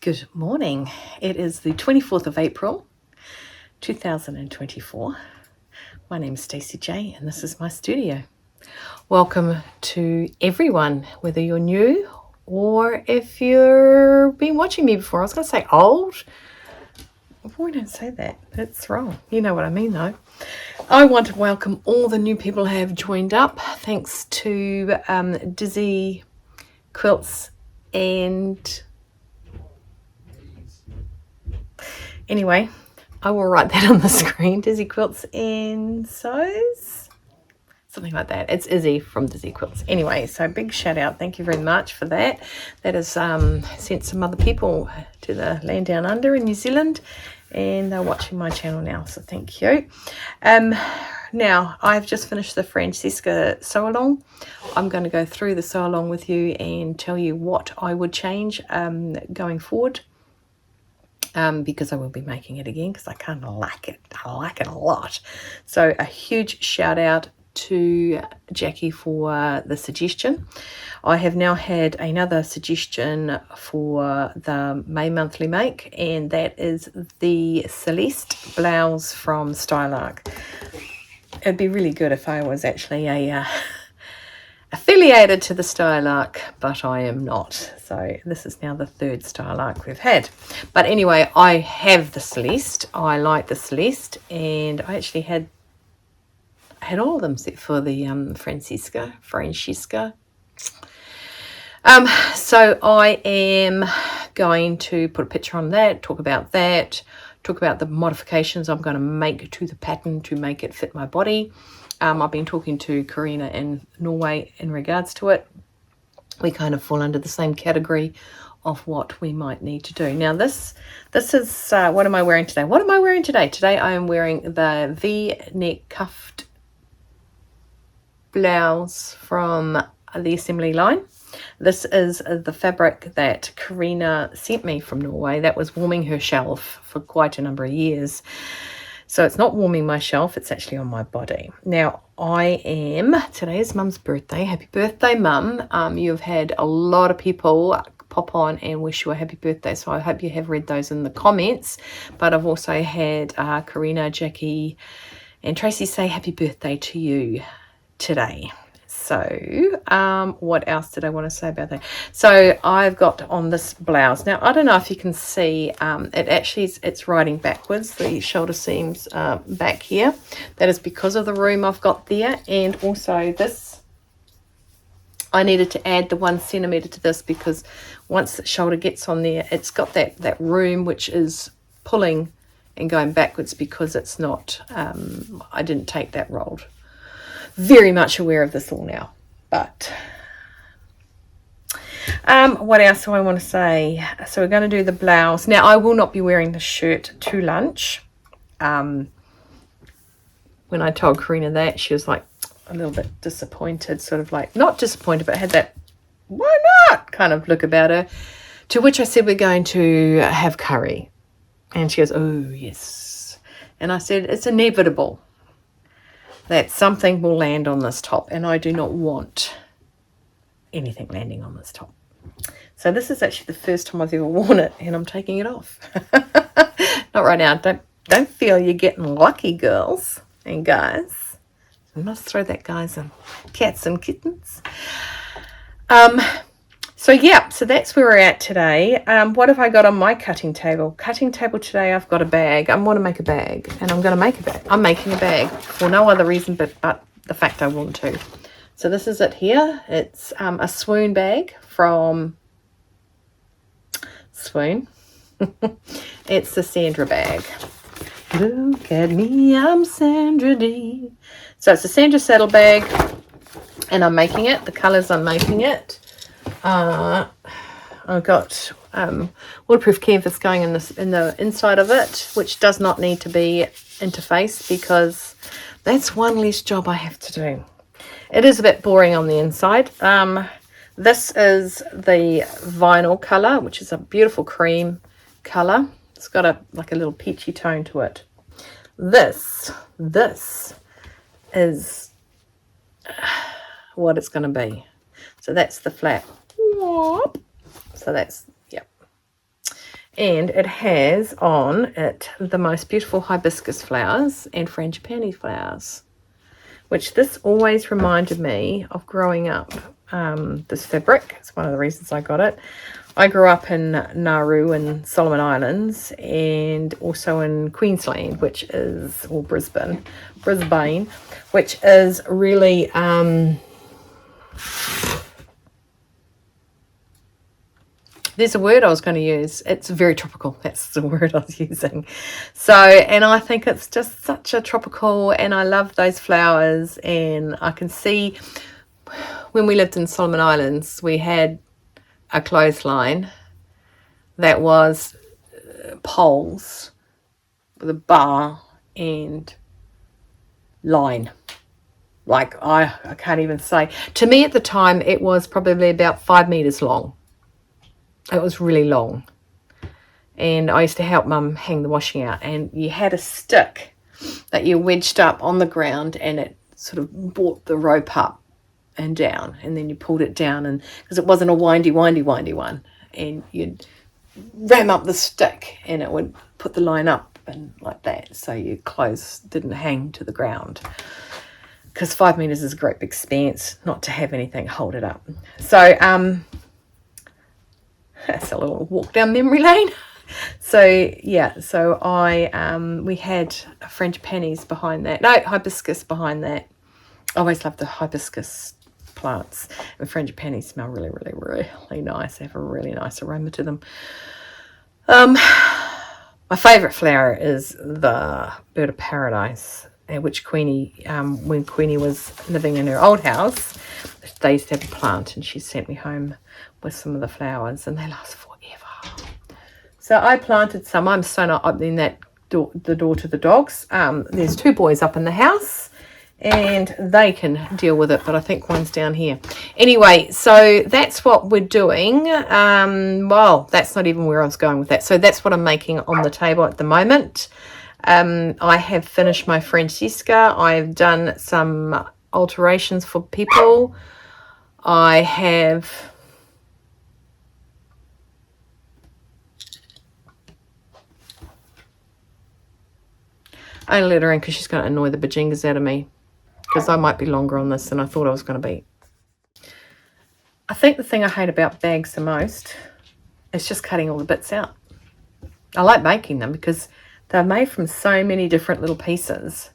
Good morning. It is the 24th of April, 2024. My name is Stacey J and this is my studio. Welcome to everyone, whether you're new or if you've been watching me before. I was going to say old. We don't say that. That's wrong. You know what I mean though. I want to welcome all the new people who have joined up. Thanks to Dizzy Quilts and... Anyway, I will write that on the screen. Dizzy Quilts and Sews? Something like that. It's Izzy from Dizzy Quilts. Anyway, so big shout out. Thank you very much for that. That has sent some other people to the land down under in New Zealand. And they're watching my channel now, so thank you. Now, I've just finished the Francesca sew-along. I'm going to go through the sew-along with you and tell you what I would change going forward. Because I will be making it again because I kind of like it. I like it a lot. So a huge shout out to Jackie for the suggestion. I have now had another suggestion for the May monthly make, and that is the Celeste blouse from Stylark. It'd be really good if I was actually a affiliated to the Stylark, but I am not. So this is now the third Stylark we've had. But anyway, I have the Celeste. I like the Celeste, and I actually had all of them except for the Francesca. So I am going to put a picture on that, talk about the modifications I'm going to make to the pattern to make it fit my body. I've been talking to Karina in Norway in regards to it. We kind of fall under the same category of what we might need to do. Now this is, what am I wearing today? What am I wearing today? Today I am wearing the V-neck cuffed blouse from the assembly line. This is the fabric that Karina sent me from Norway. That was warming her shelf for quite a number of years. So it's not warming my shelf, it's actually on my body. Now, today is Mum's birthday. Happy birthday, Mum. You've had a lot of people pop on and wish you a happy birthday, so I hope you have read those in the comments. But I've also had Karina, Jackie, and Tracy say happy birthday to you today. So, what else did I want to say about that? So I've got on this blouse. Now, I don't know if you can see, it's riding backwards, the shoulder seams back here. That is because of the room I've got there. And also this, I needed to add the 1 centimetre to this because once the shoulder gets on there, it's got that room which is pulling and going backwards because it's not, I didn't take that rolled. Very much aware of this all now, but what else do I want to say? So we're going to do the blouse. Now I will not be wearing the shirt to lunch. When I told Karina that, she was like a little bit disappointed, sort of like, not disappointed, but had that why not kind of look about her, to which I said we're going to have curry, and she goes, oh yes. And I said it's inevitable that something will land on this top, and I do not want anything landing on this top. So this is actually the first time I've ever worn it, and I'm taking it off. Not right now. Don't feel you're getting lucky, girls and guys. I must throw that guys in. Cats and kittens. So yeah, so that's where we're at today. What have I got on my cutting table? Cutting table today, I've got a bag. I want to make a bag, and I'm going to make a bag. I'm making a bag for no other reason but the fact I want to. So this is it here. It's a swoon bag from Swoon. It's the Sandra bag. Look at me, I'm Sandra D. So it's a Sandra saddle bag, and I'm making it. The colours I'm making it. I've got waterproof canvas going in the inside of it, which does not need to be interfaced because that's one less job I have to do. It is a bit boring on the inside. This is the vinyl color, which is a beautiful cream color. It's got like a little peachy tone to it. This is what it's going to be. So that's the flap. So that's, yeah. And it has on it the most beautiful hibiscus flowers and frangipani flowers, which this always reminded me of growing up. This fabric, it's one of the reasons I got it. I grew up in Nauru and Solomon Islands, and also in Queensland, which is, or Brisbane, which is really there's a word I was going to use. It's very tropical. That's the word I was using. So, and I think it's just such a tropical, and I love those flowers. And I can see when we lived in Solomon Islands, we had a clothesline that was poles with a bar and line. Like, I can't even say. To me at the time, it was probably about 5 meters long. It was really long. And I used to help Mum hang the washing out. And you had a stick that you wedged up on the ground, and it sort of brought the rope up and down. And then you pulled it down, and because it wasn't a windy one. And you'd ram up the stick, and it would put the line up and like that. So your clothes didn't hang to the ground. Because 5 meters is a great big expanse, not to have anything hold it up. So, that's a little walk down memory lane. So yeah, so we had frangipanis behind that. No, hibiscus behind that. I always love the hibiscus plants, and frangipanis smell really, really, really nice. They have a really nice aroma to them. My favourite flower is the bird of paradise, which Queenie, when Queenie was living in her old house, they used to have a plant, and she sent me home with some of the flowers, and they last forever. So I planted some. I'm so not opening the door to the dogs. There's 2 boys up in the house, and they can deal with it, but I think one's down here. Anyway, so that's what we're doing. Well, that's not even where I was going with that. So that's what I'm making on the table at the moment. I have finished my Francesca. I've done some alterations for people. I have I let her in because she's going to annoy the bajingas out of me, because I might be longer on this than I thought I was going to be. I think the thing I hate about bags the most is just cutting all the bits out. I like making them because they're made from so many different little pieces,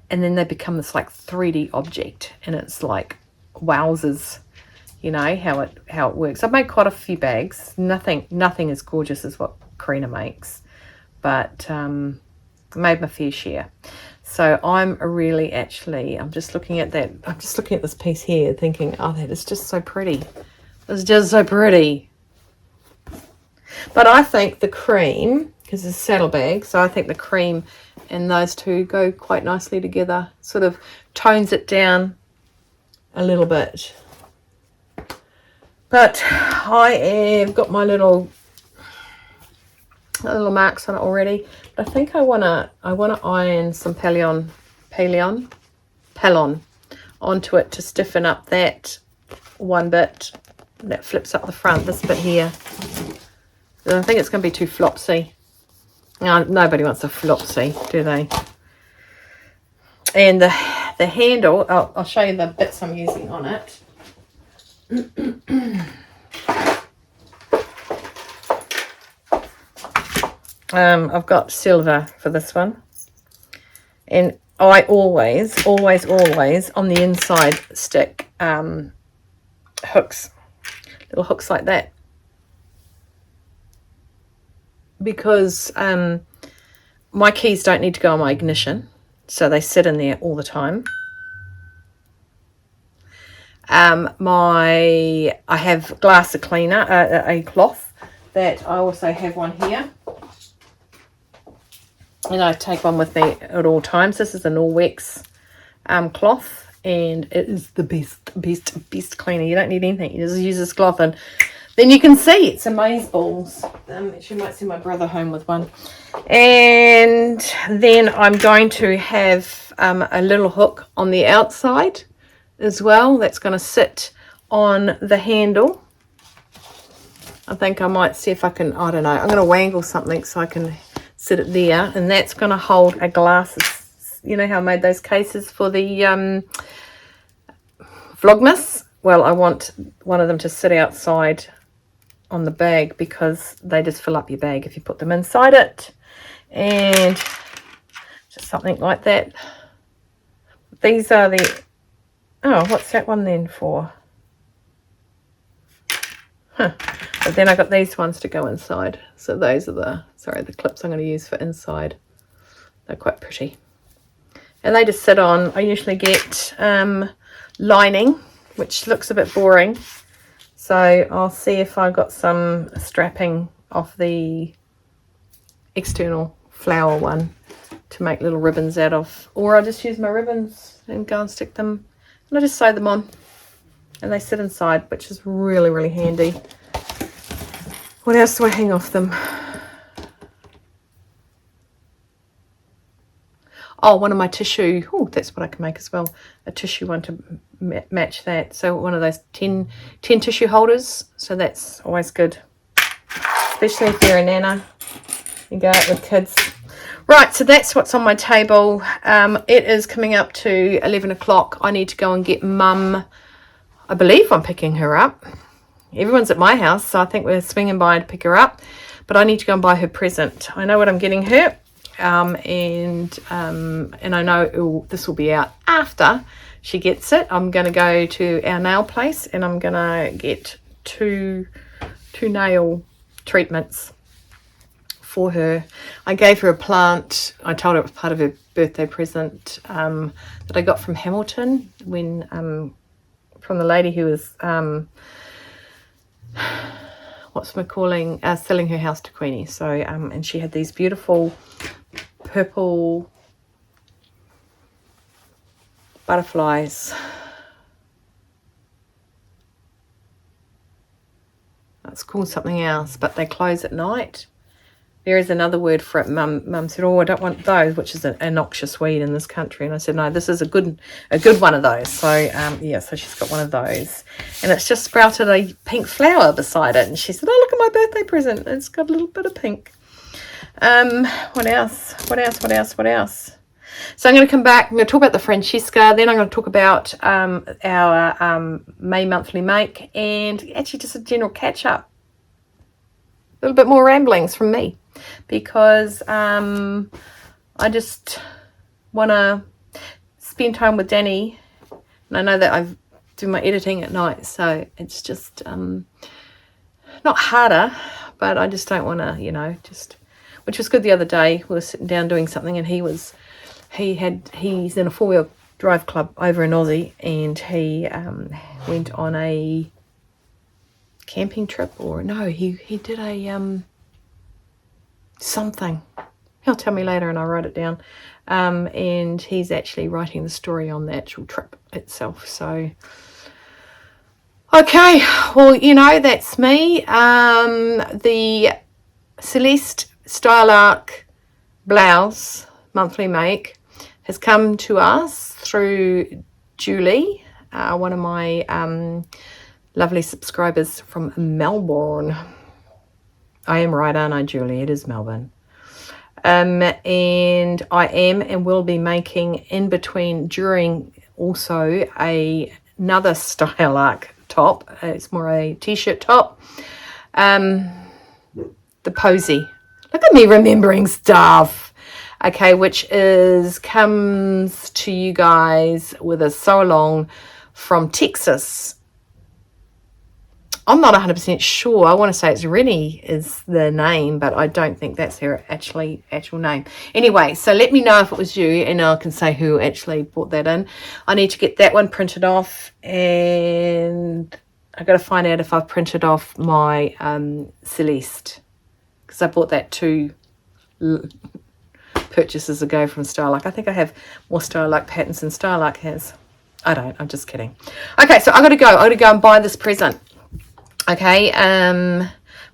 and then they become this like 3D object, and it's like wowzers, you know, how it works. I've made quite a few bags. Nothing as gorgeous as what Karina makes, but made my fair share. So I'm just looking at that. I'm just looking at this piece here thinking, oh, that is just so pretty. It's just so pretty. But I think the cream, because it's a saddle bag, so I think the cream and those two go quite nicely together. Sort of tones it down a little bit. But I have got my little marks on it already. I think I wanna iron some Palon onto it to stiffen up that one bit that flips up the front, this bit here. And I think it's going to be too flopsy. No, nobody wants a flopsy, do they? And the handle, I'll show you the bits I'm using on it. I've got silver for this one, and I always on the inside stick hooks, little hooks like that, because my keys don't need to go on my ignition, so they sit in there all the time. I have glass cleaner, a cloth that I also have one here. And I take one with me at all times. This is an Norwex cloth, and it is the best cleaner. You don't need anything. You just use this cloth, and then you can see it's amazeballs. You might see my brother home with one. And then I'm going to have a little hook on the outside as well. That's going to sit on the handle. I think I might see if I can, I don't know, I'm going to wangle something so I can sit it there. And that's going to hold a glass. You know how I made those cases for the Vlogmas? Well, I want one of them to sit outside on the bag because they just fill up your bag if you put them inside it. And just something like that. These are the, oh, what's that one then for? Huh. But then I got these ones to go inside. So those are the, sorry, the clips I'm going to use for inside. They're quite pretty. And they just sit on, I usually get lining, which looks a bit boring. So I'll see if I got some strapping off the external flower one to make little ribbons out of. Or I'll just use my ribbons and go and stick them. And I just sew them on. And they sit inside, which is really, really handy. What else do I hang off them? Oh, one of my tissue. Oh, that's what I can make as well. A tissue one to match that. So one of those 10 tissue holders. So that's always good. Especially if you're a nana. You go out with kids. Right, so that's what's on my table. It is coming up to 11 o'clock. I need to go and get Mum. I believe I'm picking her up. Everyone's at my house, so I think we're swinging by to pick her up. But I need to go and buy her present. I know what I'm getting her. And I know this will be out after she gets it. I'm going to go to our nail place and I'm going to get two nail treatments for her. I gave her a plant. I told her it was part of her birthday present that I got from Hamilton when from the lady who was selling her house to Queenie. So and she had these beautiful purple butterflies. It's called something else, but they close at night. There is another word for it. Mum said, oh, I don't want those, which is a noxious weed in this country. And I said, no, this is a good one of those. So, yeah, so she's got one of those. And it's just sprouted a pink flower beside it. And she said, oh, look at my birthday present. It's got a little bit of pink. What else? So I'm going to come back. I'm going to talk about the Francesca. Then I'm going to talk about our May monthly make. And actually just a general catch-up. A little bit more ramblings from me. Because I just want to spend time with Danny, and I know that I do my editing at night, so it's just not harder, but I just don't want to, which was good the other day. We were sitting down doing something, and he's in a 4-wheel drive club over in Aussie, and he went on a camping trip, or no, he did a something. He'll tell me later and I'll write it down. And he's actually writing the story on the actual trip itself. So, okay. Well, that's me. The Celeste Style Arc blouse monthly make has come to us through Julie, one of my lovely subscribers from Melbourne. I am right, aren't I, Julie? It is Melbourne. And I am and will be making during also another Style Arc top. It's more a t-shirt top. The Posy. Look at me remembering stuff. Okay, which comes to you guys with a sew along from Texas. I'm not 100% sure. I want to say it's Rennie is the name, but I don't think that's her actual name. Anyway, so let me know if it was you, and I can say who actually brought that in. I need to get that one printed off, and I've got to find out if I've printed off my Celeste, because I bought that 2 purchases ago from Style Arc. I think I have more Style Arc patterns than Style Arc has. I don't. I'm just kidding. Okay, so I've got to go. I've got to go and buy this present. Okay,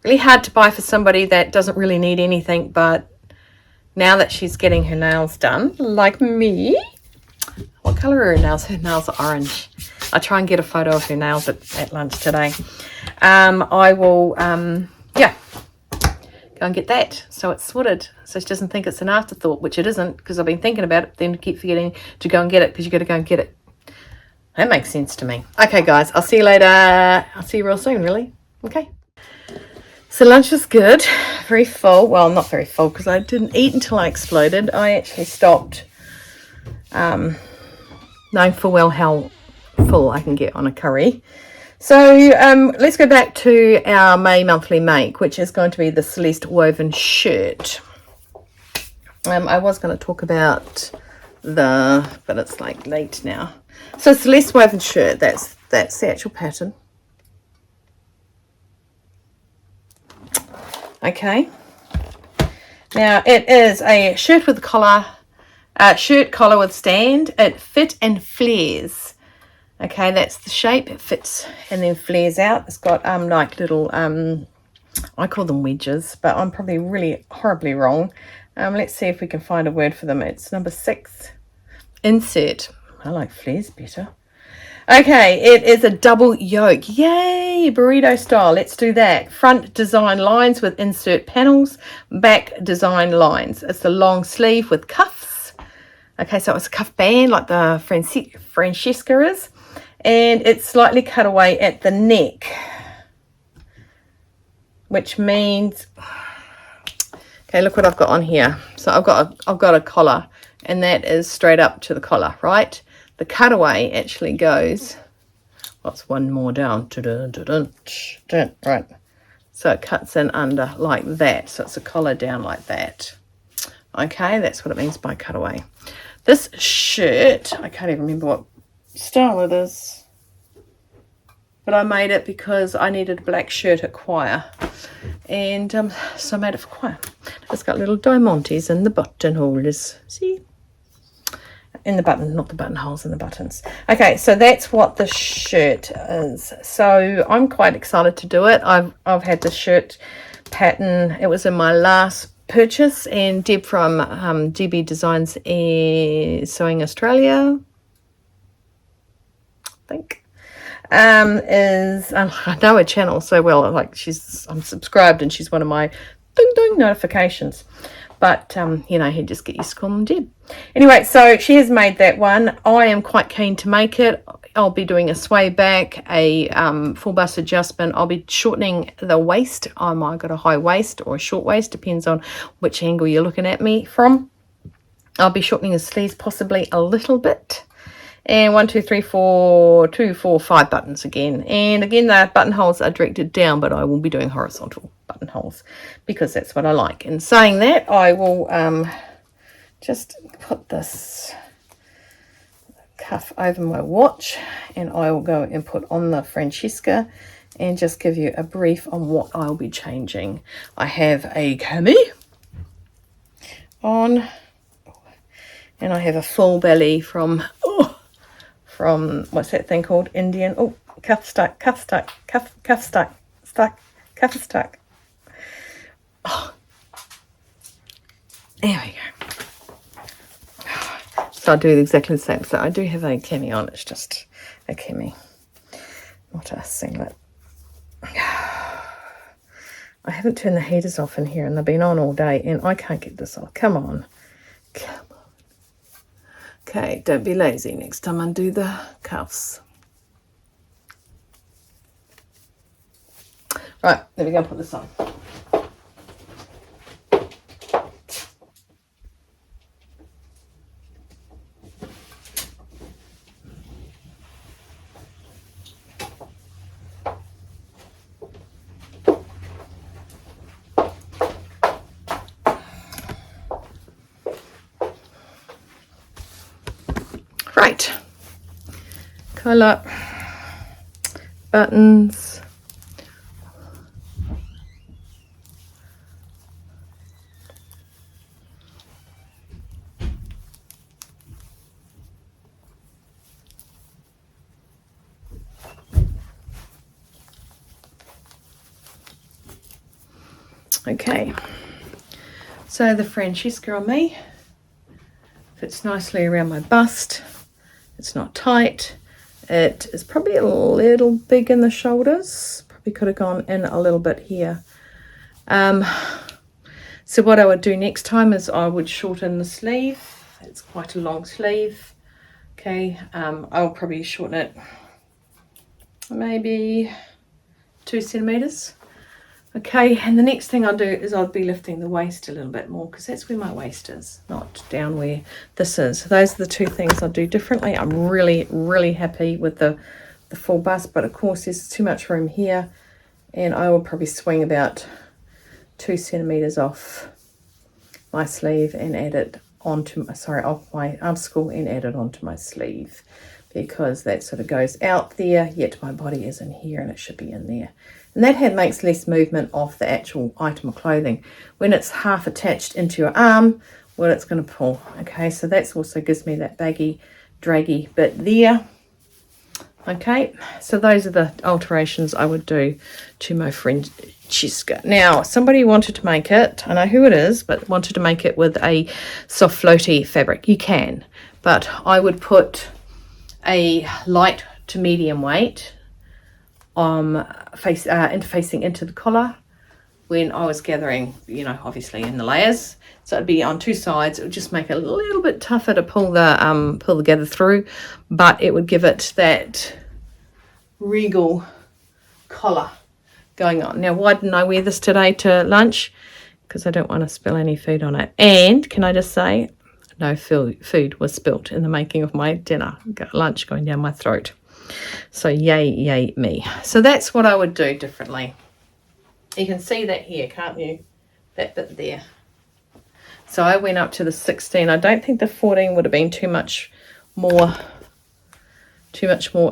really hard to buy for somebody that doesn't really need anything, but now that she's getting her nails done, like me. What colour are her nails? Her nails are orange. I'll try and get a photo of her nails at lunch today. I will, yeah, go and get that so it's sorted, so she doesn't think it's an afterthought, which it isn't, because I've been thinking about it, then keep forgetting to go and get it, because you got to go and get it. That makes sense to me. Okay, guys, I'll see you later. I'll see you real soon, really. Okay. So lunch was good, very full. Well, not very full, because I didn't eat until I exploded. I actually stopped, knowing full well how full I can get on a curry. So let's go back to our May monthly make, which is going to be the Celeste woven shirt. I was going to talk about but it's like late now. So Celeste woven shirt, that's the actual pattern. Okay. Now it is a shirt with collar, shirt collar with stand. It fit and flares. Okay, that's the shape. It fits and then flares out. It's got like little I call them wedges, but I'm probably really horribly wrong. Let's see if we can find a word for them. It's number 6. Insert. I like flares better. Okay, it is a double yoke. Yay, burrito style. Let's do that. Front design lines with insert panels. Back design lines. It's a long sleeve with cuffs. Okay, so it's a cuff band like the Francesca is. And it's slightly cut away at the neck. Which means... Okay, look what I've got on here. So I've got a collar. And that is straight up to the collar, right? The cutaway actually goes, what's one more down? Right. So it cuts in under like that. So it's a collar down like that. Okay, that's what it means by cutaway. This shirt, I can't even remember what style it is. But I made it because I needed a black shirt at choir. And so I made it for choir. It's got little diamantes in the buttonholes. See? In the button, not the buttonholes, in the buttons. Okay, so that's what the shirt is. So I'm quite excited to do it. I've had the shirt pattern. It was in my last purchase, and Deb from DB Designs Sewing Australia, I think, is I know her channel so well. Like I'm subscribed, and she's one of my ding ding notifications. But, you know, he'd just get used to calling them Deb. Anyway, so she has made that one. I am quite keen to make it. I'll be doing a sway back, a full bust adjustment. I'll be shortening the waist. I might got a high waist or a short waist, depends on which angle you're looking at me from. I'll be shortening the sleeves possibly a little bit. And 1, 2, 3, 4, 2, 4, 5 buttons again. And again, the buttonholes are directed down, but I will be doing horizontal buttonholes because that's what I like. And saying that, I will just put this cuff over my watch, and I will go and put on the Francesca and just give you a brief on what I'll be changing. I have a cami on, and I have a full belly from what's that thing called? Indian. Oh, cuff stuck. Oh, there we go. So I'll do exactly the same. So I do have a cami on. It's just a cami, not a singlet. I haven't turned the heaters off in here, and they've been on all day, and I can't get this off. Come on. Okay, don't be lazy. Next time undo the cuffs. Right, there we go. Put this on. Right, collar, buttons, okay, so the Francesca on me fits nicely around my bust. It's not tight. It is probably a little big in the shoulders, We could have gone in a little bit here. So what I would do next time is I would shorten the sleeve. It's quite a long sleeve. Okay, I'll probably shorten it maybe 2 centimeters. Okay, and the next thing I'll do is I'll be lifting the waist a little bit more, because that's where my waist is, not down where this is. So those are the two things I'll do differently. I'm really, really happy with the full bust, but of course there's too much room here, and I will probably swing about 2 centimeters off my sleeve and add it onto, off my armscroll and add it onto my sleeve, because that sort of goes out there, yet my body is in here and it should be in there. And that makes less movement of the actual item of clothing. When it's half attached into your arm, well, it's going to pull. Okay, so that also gives me that baggy, draggy bit there. Okay, so those are the alterations I would do to my Francesca. Now, somebody wanted to make it, I know who it is, but wanted to make it with a soft floaty fabric. You can, but I would put a light to medium weight interfacing into the collar when I was gathering, you know, obviously in the layers. So it'd be on two sides. It would just make it a little bit tougher to pull the gather through, but it would give it that regal collar going on. Now, why didn't I wear this today to lunch? Because I don't want to spill any food on it. And can I just say, no food was spilt in the making of my dinner, lunch going down my throat. So yay me. So that's what I would do differently. You can see that here, can't you? That bit there. So I went up to the 16. I don't think the 14 would have been too much more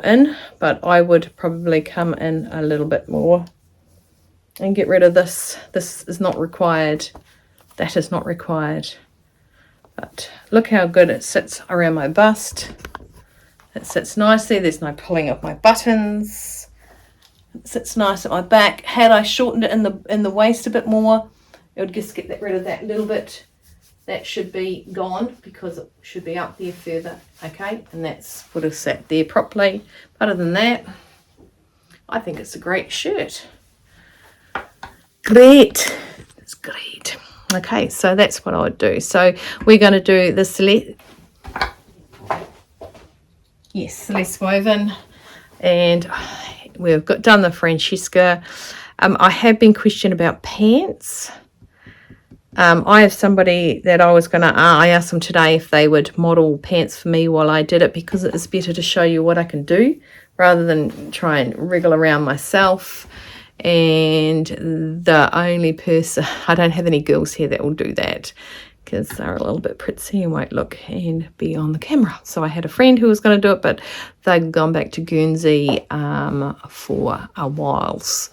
in, but I would probably come in a little bit more and get rid of this. This is not required. That is not required. But look how good it sits around my bust. It sits nicely. There's no pulling of my buttons. It sits nice at my back. Had I shortened it in the waist a bit more, it would just get rid of that little bit. That should be gone, because it should be up there further. Okay, and that's would have sat there properly. But other than that, I think it's a great shirt. Great. It's great. Okay, so that's what I would do. So we're going to do the Celeste woven, and we've done the Francesca. I have been questioned about pants. I have somebody that I asked them today if they would model pants for me while I did it, because it is better to show you what I can do rather than try and wriggle around myself. And the only person, I don't have any girls here that will do that, because they're a little bit prissy and won't look and be on the camera. So I had a friend who was going to do it, but they'd gone back to Guernsey for a whiles.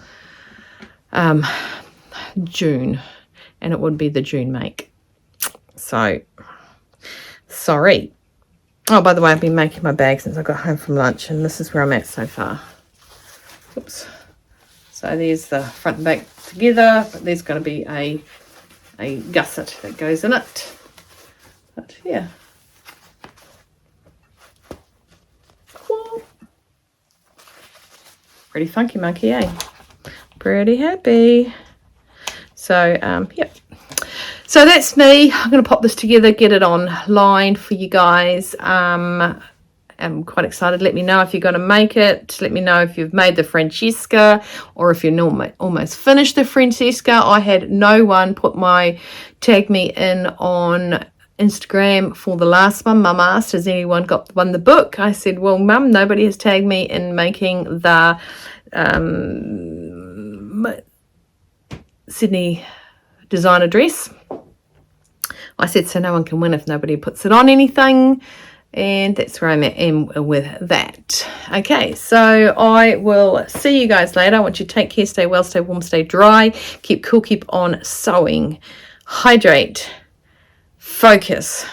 June, and it would be the June make. So, sorry. Oh, by the way, I've been making my bag since I got home from lunch, and this is where I'm at so far. Oops. So there's the front and back together, but there's going to be a gusset that goes in it. But yeah. Cool. Pretty funky monkey, eh? Pretty happy. So, yep. So that's me. I'm going to pop this together, get it online for you guys. I'm quite excited. Let me know if you're going to make it. Let me know if you've made the Francesca, or if you're almost finished the Francesca. I had no one tag me in on Instagram for the last one. Mum asked, has anyone won the book? I said, well, Mum, nobody has tagged me in making the Sydney designer dress. I said, so no one can win if nobody puts it on anything. And that's where I'm at with that. Okay, so I will see you guys later. I want you to take care, stay well, stay warm, stay dry, keep cool, keep on sewing, hydrate, focus,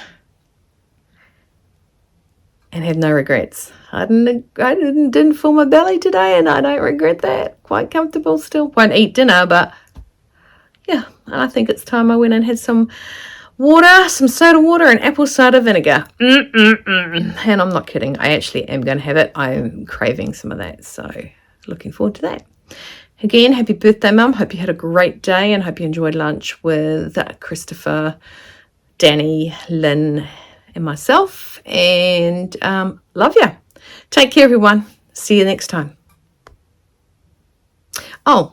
and have no regrets. I didn't fill my belly today, and I don't regret that. Quite comfortable still. Won't eat dinner, but yeah, I think it's time I went and had some water, some soda water and apple cider vinegar. And I'm not kidding. I actually am going to have it. I'm craving some of that. So looking forward to that. Again, happy birthday, Mum. Hope you had a great day and hope you enjoyed lunch with Christopher, Danny, Lynn, and myself. And love you. Take care, everyone. See you next time. Oh,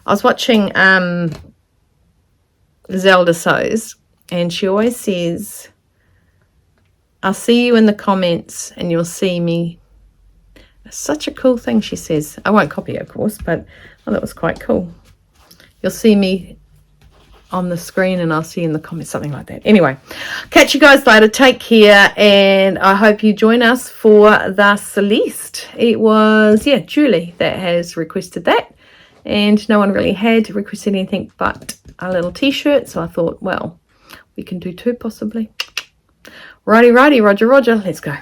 I was watching Zelda Sews, and she always says, I'll see you in the comments and you'll see me. It's such a cool thing, she says. I won't copy it, of course, but that was quite cool. You'll see me on the screen and I'll see you in the comments, something like that. Anyway, catch you guys later. Take care, and I hope you join us for the Celeste. It was, yeah, Julie that has requested that, and no one really had requested anything but a little t-shirt, so I thought, well, we can do two possibly. Righty, Roger, let's go.